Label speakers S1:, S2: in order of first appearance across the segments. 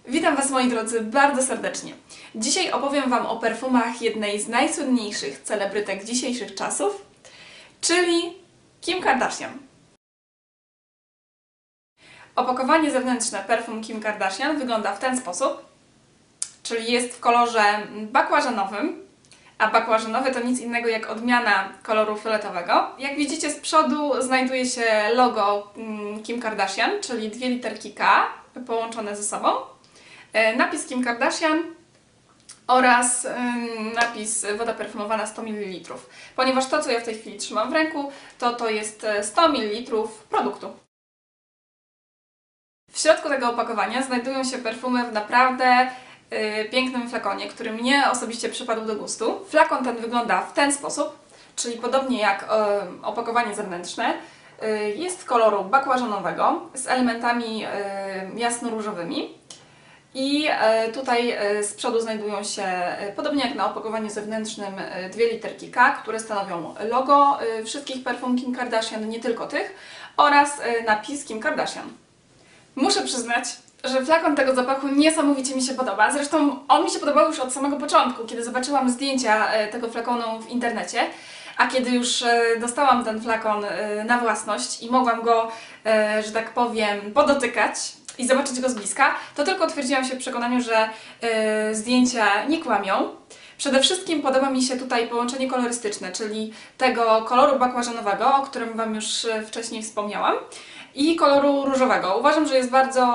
S1: Witam Was, moi drodzy, bardzo serdecznie. Dzisiaj opowiem Wam o perfumach jednej z najsłynniejszych celebrytek dzisiejszych czasów, czyli Kim Kardashian. Opakowanie zewnętrzne perfum Kim Kardashian wygląda w ten sposób, czyli jest w kolorze bakłażanowym, a bakłażanowy to nic innego jak odmiana koloru fioletowego. Jak widzicie, z przodu znajduje się logo Kim Kardashian, czyli dwie literki K połączone ze sobą. Napis Kim Kardashian oraz napis woda perfumowana 100 ml. Ponieważ to, co ja w tej chwili trzymam w ręku, to jest 100 ml produktu. W środku tego opakowania znajdują się perfumy w naprawdę pięknym flakonie, który mnie osobiście przypadł do gustu. Flakon ten wygląda w ten sposób, czyli podobnie jak opakowanie zewnętrzne. Jest koloru bakłażanowego z elementami jasno-różowymi. I tutaj z przodu znajdują się, podobnie jak na opakowaniu zewnętrznym, dwie literki K, które stanowią logo wszystkich perfum Kim Kardashian, nie tylko tych, oraz napis Kim Kardashian. Muszę przyznać, że flakon tego zapachu niesamowicie mi się podoba. Zresztą on mi się podobał już od samego początku, kiedy zobaczyłam zdjęcia tego flakonu w internecie. A kiedy już dostałam ten flakon na własność i mogłam go, że tak powiem, podotykać i zobaczyć go z bliska, to tylko utwierdziłam się w przekonaniu, że zdjęcia nie kłamią. Przede wszystkim podoba mi się tutaj połączenie kolorystyczne, czyli tego koloru bakłażanowego, o którym Wam już wcześniej wspomniałam, i koloru różowego. Uważam, że jest bardzo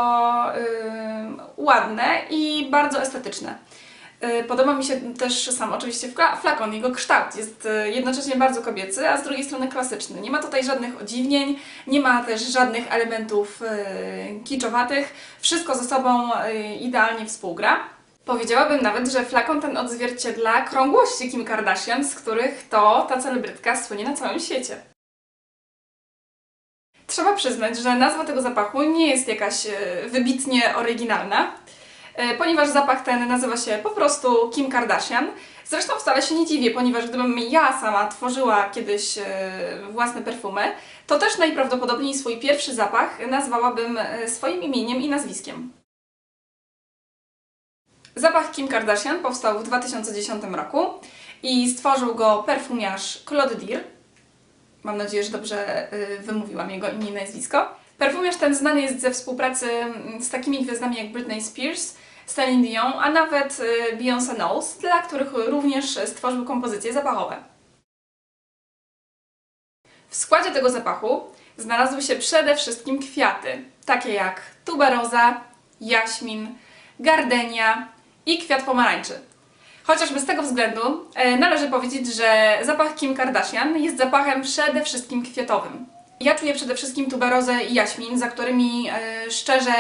S1: ładne i bardzo estetyczne. Podoba mi się też sam oczywiście flakon, jego kształt jest jednocześnie bardzo kobiecy, a z drugiej strony klasyczny. Nie ma tutaj żadnych odziwnień, nie ma też żadnych elementów kiczowatych. Wszystko ze sobą idealnie współgra. Powiedziałabym nawet, że flakon ten odzwierciedla krągłości Kim Kardashian, z których to ta celebrytka słynie na całym świecie. Trzeba przyznać, że nazwa tego zapachu nie jest jakaś wybitnie oryginalna, ponieważ zapach ten nazywa się po prostu Kim Kardashian. Zresztą wcale się nie dziwię, ponieważ gdybym ja sama tworzyła kiedyś własne perfumy, to też najprawdopodobniej swój pierwszy zapach nazwałabym swoim imieniem i nazwiskiem. Zapach Kim Kardashian powstał w 2010 roku i stworzył go perfumiarz Claude Dir. Mam nadzieję, że dobrze wymówiłam jego imię i nazwisko. Perfumiarz ten znany jest ze współpracy z takimi gwiazdami jak Britney Spears, Celine Dion, a nawet Beyoncé Knowles, dla których również stworzył kompozycje zapachowe. W składzie tego zapachu znalazły się przede wszystkim kwiaty, takie jak tuberoza, jaśmin, gardenia i kwiat pomarańczy. Chociażby z tego względu należy powiedzieć, że zapach Kim Kardashian jest zapachem przede wszystkim kwiatowym. Ja czuję przede wszystkim tuberozę i jaśmin, za którymi szczerze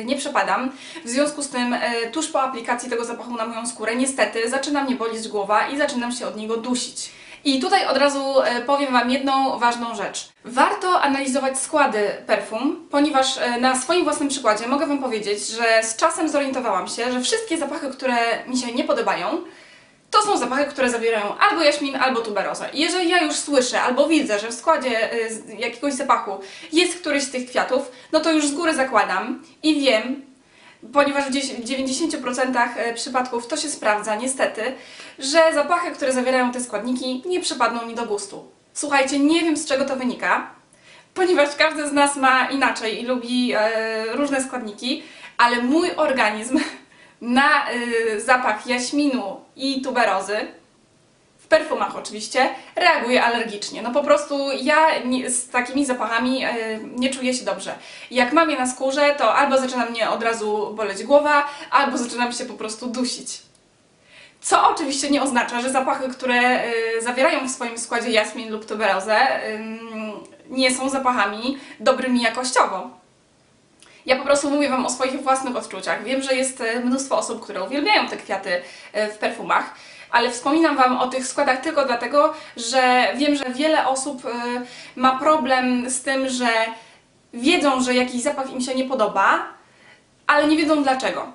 S1: nie przepadam. W związku z tym tuż po aplikacji tego zapachu na moją skórę niestety zaczyna mnie boleć głowa i zaczynam się od niego dusić. I tutaj od razu powiem Wam jedną ważną rzecz. Warto analizować składy perfum, ponieważ na swoim własnym przykładzie mogę Wam powiedzieć, że z czasem zorientowałam się, że wszystkie zapachy, które mi się nie podobają, to są zapachy, które zawierają albo jaśmin, albo tuberozę. I jeżeli ja już słyszę albo widzę, że w składzie jakiegoś zapachu jest któryś z tych kwiatów, no to już z góry zakładam i wiem, ponieważ w 90% przypadków to się sprawdza niestety, że zapachy, które zawierają te składniki, nie przypadną mi do gustu. Słuchajcie, nie wiem, z czego to wynika, ponieważ każdy z nas ma inaczej i lubi różne składniki, ale mój organizm na zapach jaśminu i tuberozy, w perfumach oczywiście, reaguje alergicznie. No po prostu ja z takimi zapachami nie czuję się dobrze. Jak mam je na skórze, to albo zaczyna mnie od razu boleć głowa, albo zaczynam się po prostu dusić. Co oczywiście nie oznacza, że zapachy, które zawierają w swoim składzie jaśmin lub tuberozę, nie są zapachami dobrymi jakościowo. Ja po prostu mówię Wam o swoich własnych odczuciach. Wiem, że jest mnóstwo osób, które uwielbiają te kwiaty w perfumach, ale wspominam Wam o tych składach tylko dlatego, że wiem, że wiele osób ma problem z tym, że wiedzą, że jakiś zapach im się nie podoba, ale nie wiedzą dlaczego.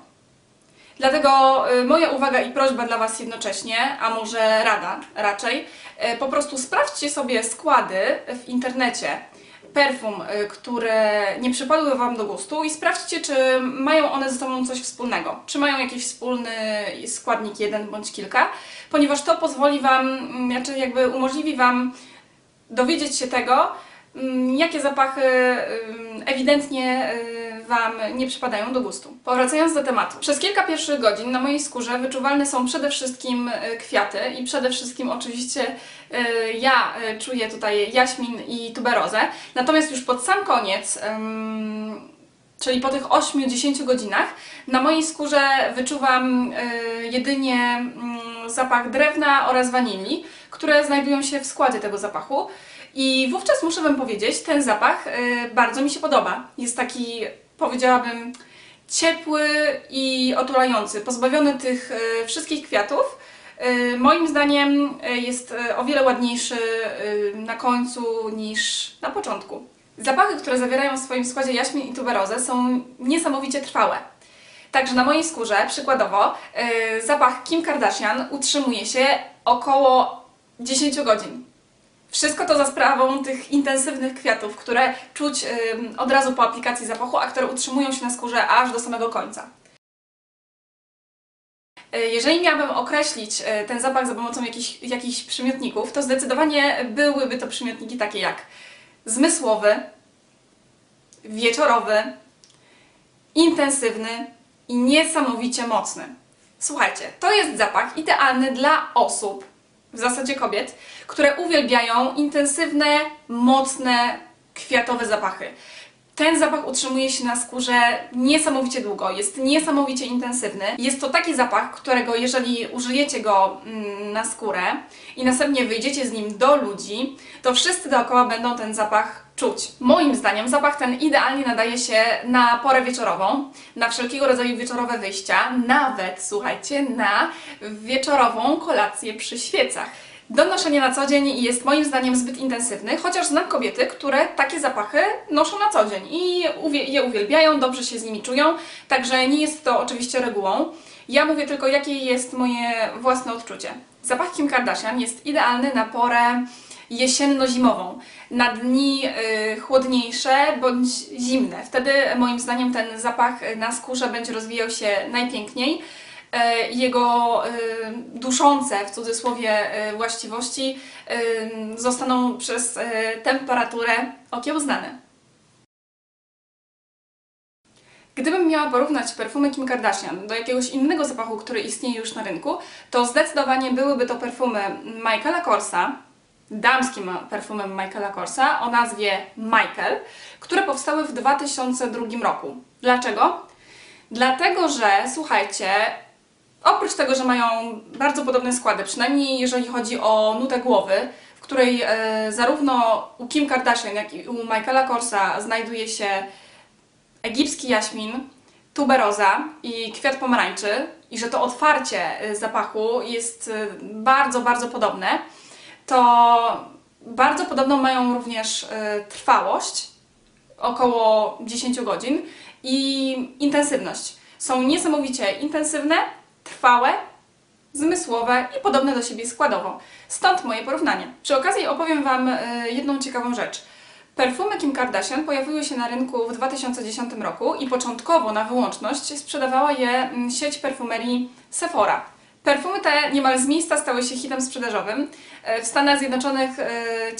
S1: Dlatego moja uwaga i prośba dla Was jednocześnie, a może rada raczej, po prostu sprawdźcie sobie składy w internecie perfum, które nie przypadły Wam do gustu i sprawdźcie, czy mają one ze sobą coś wspólnego, czy mają jakiś wspólny składnik, jeden bądź kilka, ponieważ to pozwoli Wam, znaczy jakby umożliwi Wam dowiedzieć się tego, jakie zapachy ewidentnie Wam nie przypadają do gustu. Powracając do tematu. Przez kilka pierwszych godzin na mojej skórze wyczuwalne są przede wszystkim kwiaty i przede wszystkim oczywiście ja czuję tutaj jaśmin i tuberozę. Natomiast już pod sam koniec, czyli po tych 8-10 godzinach, na mojej skórze wyczuwam jedynie zapach drewna oraz wanilii, które znajdują się w składzie tego zapachu. I wówczas muszę Wam powiedzieć, ten zapach bardzo mi się podoba. Jest taki, powiedziałabym, ciepły i otulający, pozbawiony tych wszystkich kwiatów. Moim zdaniem jest o wiele ładniejszy na końcu niż na początku. Zapachy, które zawierają w swoim składzie jaśmin i tuberozę, są niesamowicie trwałe. Także na mojej skórze, przykładowo, zapach Kim Kardashian utrzymuje się około 10 godzin. Wszystko to za sprawą tych intensywnych kwiatów, które czuć od razu po aplikacji zapachu, a które utrzymują się na skórze aż do samego końca. Jeżeli miałabym określić ten zapach za pomocą jakichś przymiotników, to zdecydowanie byłyby to przymiotniki takie jak zmysłowy, wieczorowy, intensywny i niesamowicie mocny. Słuchajcie, to jest zapach idealny dla osób, w zasadzie kobiet, które uwielbiają intensywne, mocne, kwiatowe zapachy. Ten zapach utrzymuje się na skórze niesamowicie długo, jest niesamowicie intensywny. Jest to taki zapach, którego jeżeli użyjecie go na skórę i następnie wyjdziecie z nim do ludzi, to wszyscy dookoła będą ten zapach czuć. Moim zdaniem zapach ten idealnie nadaje się na porę wieczorową, na wszelkiego rodzaju wieczorowe wyjścia, nawet, słuchajcie, na wieczorową kolację przy świecach. Do noszenia na co dzień jest moim zdaniem zbyt intensywny, chociaż znam kobiety, które takie zapachy noszą na co dzień i je uwielbiają, dobrze się z nimi czują, także nie jest to oczywiście regułą. Ja mówię tylko, jakie jest moje własne odczucie. Zapach Kim Kardashian jest idealny na porę jesienno-zimową, na dni chłodniejsze bądź zimne. Wtedy moim zdaniem ten zapach na skórze będzie rozwijał się najpiękniej. Jego duszące, w cudzysłowie, właściwości zostaną przez temperaturę okiełznane. Gdybym miała porównać perfumy Kim Kardashian do jakiegoś innego zapachu, który istnieje już na rynku, to zdecydowanie byłyby to perfumy Michaela Korsa, damskim perfumem Michaela Korsa o nazwie Michael, które powstały w 2002 roku. Dlaczego? Dlatego, że, słuchajcie, oprócz tego, że mają bardzo podobne składy, przynajmniej jeżeli chodzi o nutę głowy, w której zarówno u Kim Kardashian, jak i u Michaela Korsa znajduje się egipski jaśmin, tuberoza i kwiat pomarańczy i że to otwarcie zapachu jest bardzo, bardzo podobne, to bardzo podobną mają również trwałość, około 10 godzin i intensywność. Są niesamowicie intensywne, trwałe, zmysłowe i podobne do siebie składowo. Stąd moje porównanie. Przy okazji opowiem Wam jedną ciekawą rzecz. Perfumy Kim Kardashian pojawiły się na rynku w 2010 roku i początkowo na wyłączność sprzedawała je sieć perfumerii Sephora. Perfumy te niemal z miejsca stały się hitem sprzedażowym. W Stanach Zjednoczonych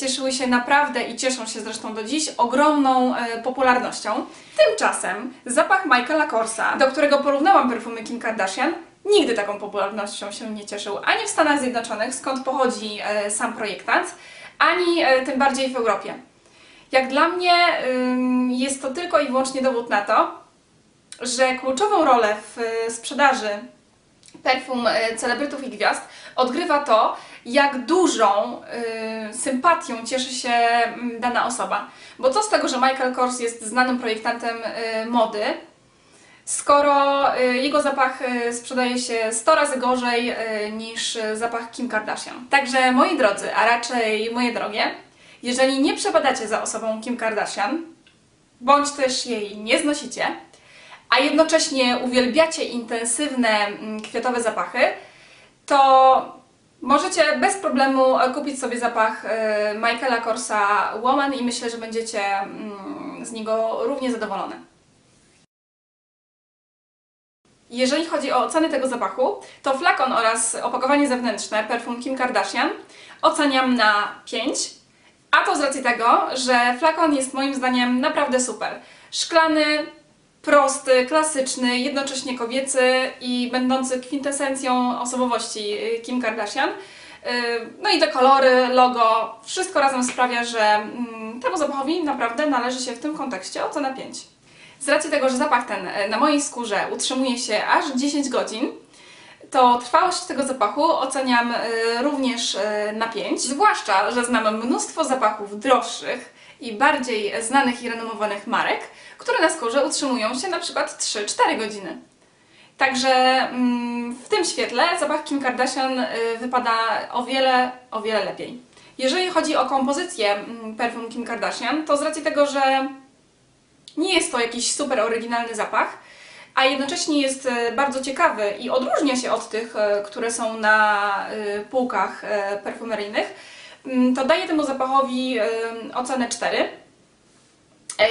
S1: cieszyły się naprawdę i cieszą się zresztą do dziś ogromną popularnością. Tymczasem zapach Michaela Korsa, do którego porównałam perfumy Kim Kardashian, nigdy taką popularnością się nie cieszył ani w Stanach Zjednoczonych, skąd pochodzi sam projektant, ani tym bardziej w Europie. Jak dla mnie jest to tylko i wyłącznie dowód na to, że kluczową rolę w sprzedaży perfum celebrytów i gwiazd odgrywa to, jak dużą sympatią cieszy się dana osoba. Bo co z tego, że Michael Kors jest znanym projektantem mody, skoro jego zapach sprzedaje się 100 razy gorzej niż zapach Kim Kardashian. Także moi drodzy, a raczej moje drogie, jeżeli nie przepadacie za osobą Kim Kardashian, bądź też jej nie znosicie, a jednocześnie uwielbiacie intensywne kwiatowe zapachy, to Możecie bez problemu kupić sobie zapach Michaela Korsa Woman i myślę, że będziecie z niego równie zadowolone. Jeżeli chodzi o oceny tego zapachu, to flakon oraz opakowanie zewnętrzne perfum Kim Kardashian oceniam na 5, a to z racji tego, że flakon jest moim zdaniem naprawdę super. Szklany, prosty, klasyczny, jednocześnie kobiecy i będący kwintesencją osobowości Kim Kardashian. No i te kolory, logo, wszystko razem sprawia, że temu zapachowi naprawdę należy się w tym kontekście ocena 5. Z racji tego, że zapach ten na mojej skórze utrzymuje się aż 10 godzin, to trwałość tego zapachu oceniam również na 5. Zwłaszcza, że znam mnóstwo zapachów droższych i bardziej znanych i renomowanych marek, które na skórze utrzymują się na przykład 3-4 godziny. Także w tym świetle zapach Kim Kardashian wypada o wiele lepiej. Jeżeli chodzi o kompozycję perfum Kim Kardashian, to z racji tego, że nie jest to jakiś super oryginalny zapach, a jednocześnie jest bardzo ciekawy i odróżnia się od tych, które są na półkach perfumeryjnych, to daję temu zapachowi ocenę 4.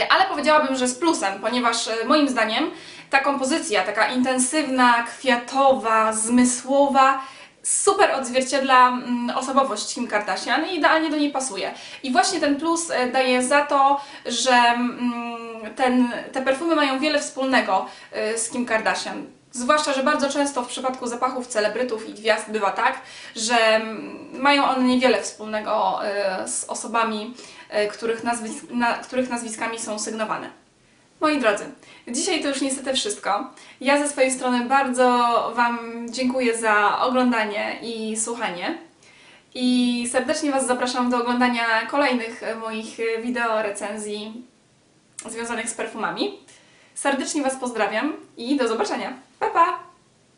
S1: Ale powiedziałabym, że z plusem, ponieważ moim zdaniem ta kompozycja, taka intensywna, kwiatowa, zmysłowa, super odzwierciedla osobowość Kim Kardashian i idealnie do niej pasuje. I właśnie ten plus daje za to, że te perfumy mają wiele wspólnego z Kim Kardashian. Zwłaszcza, że bardzo często w przypadku zapachów celebrytów i gwiazd bywa tak, że mają one niewiele wspólnego z osobami, których nazwiskami są sygnowane. Moi drodzy, dzisiaj to już niestety wszystko. Ja ze swojej strony bardzo Wam dziękuję za oglądanie i słuchanie. I serdecznie Was zapraszam do oglądania kolejnych moich wideo recenzji związanych z perfumami. Serdecznie Was pozdrawiam i do zobaczenia!